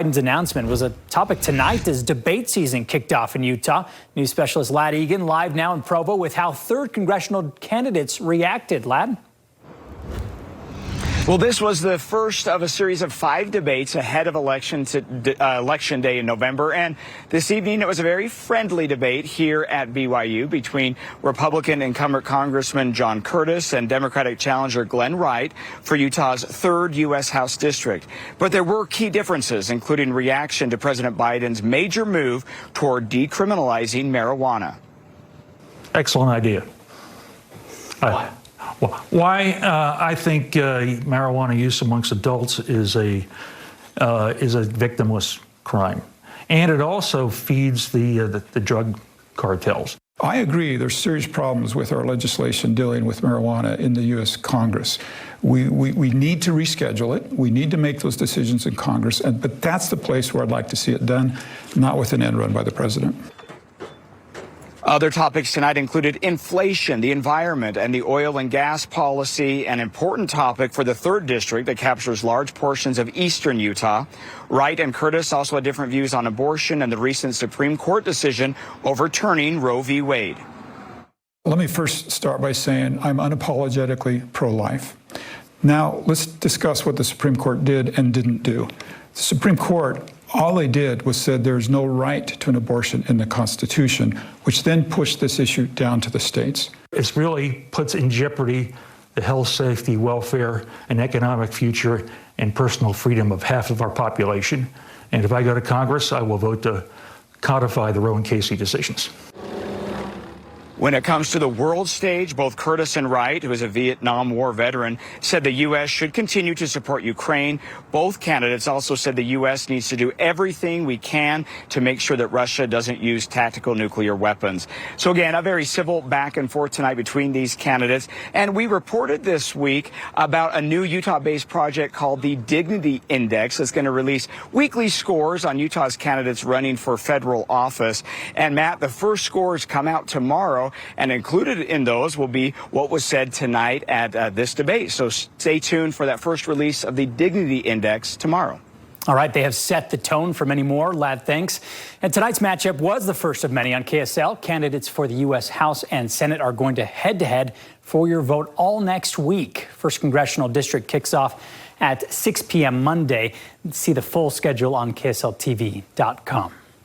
Biden's announcement was a topic tonight as debate season kicked off in Utah. News specialist Lad Egan live now in Provo with how third congressional candidates reacted. Lad? Well, this was the first of a series of 5 debates ahead of election day in November. And this evening, it was a very friendly debate here at BYU between Republican incumbent Congressman John Curtis and Democratic challenger Glenn Wright for Utah's 3rd U.S. House District. But there were key differences, including reaction to President Biden's major move toward decriminalizing marijuana. Excellent idea. Why I think marijuana use amongst adults is a victimless crime, and it also feeds the drug cartels. I agree there's serious problems with our legislation dealing with marijuana in the U.S. Congress. We need to reschedule it. We need to make those decisions in Congress, but that's the place where I'd like to see it done, not with an end run by the president. Other topics tonight included inflation, the environment, and the oil and gas policy, an important topic for the 3rd district that captures large portions of eastern Utah. Wright and Curtis also had different views on abortion and the recent Supreme Court decision overturning Roe v. Wade. Let me first start by saying I'm unapologetically pro-life. Now, let's discuss what the Supreme Court did and didn't do. The Supreme Court, all they did was said there's no right to an abortion in the Constitution, which then pushed this issue down to the states. It really puts in jeopardy the health, safety, welfare, and economic future and personal freedom of half of our population. And if I go to Congress, I will vote to codify the Roe and Casey decisions. When it comes to the world stage, both Curtis and Wright, who is a Vietnam War veteran, said the U.S. should continue to support Ukraine. Both candidates also said the U.S. needs to do everything we can to make sure that Russia doesn't use tactical nuclear weapons. So again, a very civil back and forth tonight between these candidates. And we reported this week about a new Utah-based project called the Dignity Index that's going to release weekly scores on Utah's candidates running for federal office. And Matt, the first scores come out tomorrow. And included in those will be what was said tonight at this debate. So stay tuned for that first release of the Dignity Index tomorrow. All right, they have set the tone for many more. Lad, thanks. And tonight's matchup was the first of many on KSL. Candidates for the U.S. House and Senate are going to head-to-head for your vote all next week. First Congressional District kicks off at 6 p.m. Monday. See the full schedule on KSLTV.com.